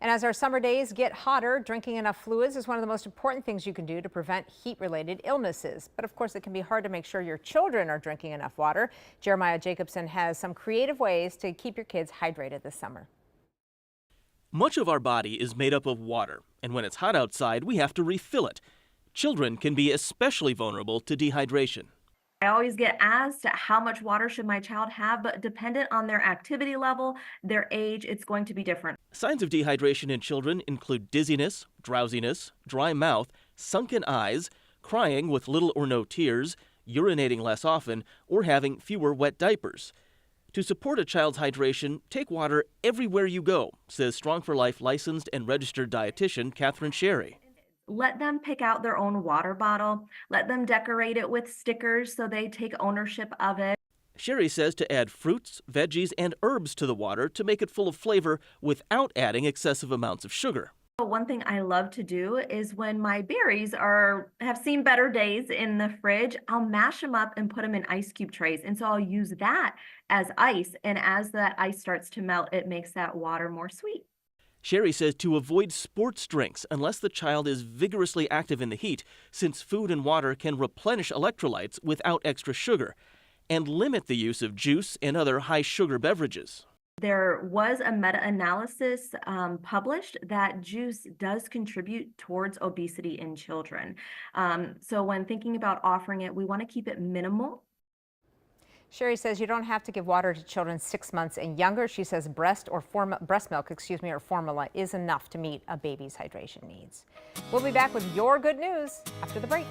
And as our summer days get hotter, drinking enough fluids is one of the most important things you can do to prevent heat-related illnesses. But of course, it can be hard to make sure your children are drinking enough water. Jeremiah Jacobson has some creative ways to keep your kids hydrated this summer. Much of our body is made up of water, and when it's hot outside, we have to refill it. Children can be especially vulnerable to dehydration. I always get asked how much water should my child have, but dependent on their activity level, their age, it's going to be different. Signs of dehydration in children include dizziness, drowsiness, dry mouth, sunken eyes, crying with little or no tears, urinating less often, or having fewer wet diapers. To support a child's hydration, take water everywhere you go, says Strong for Life licensed and registered dietitian Catherine Sherry. Let them pick out their own water bottle. Let them decorate it with stickers so they take ownership of it. Sherry says to add fruits, veggies, and herbs to the water to make it full of flavor without adding excessive amounts of sugar. One thing I love to do is when my berries have seen better days in the fridge, I'll mash them up and put them in ice cube trays. And so I'll use that as ice. And as that ice starts to melt, it makes that water more sweet. Sherry says to avoid sports drinks unless the child is vigorously active in the heat, since food and water can replenish electrolytes without extra sugar, and limit the use of juice and other high-sugar beverages. There was a meta-analysis published that juice does contribute towards obesity in children. So when thinking about offering it, we want to keep it minimal. Sherry says you don't have to give water to children 6 months and younger. She says breast milk, or formula is enough to meet a baby's hydration needs. We'll be back with your good news after the break.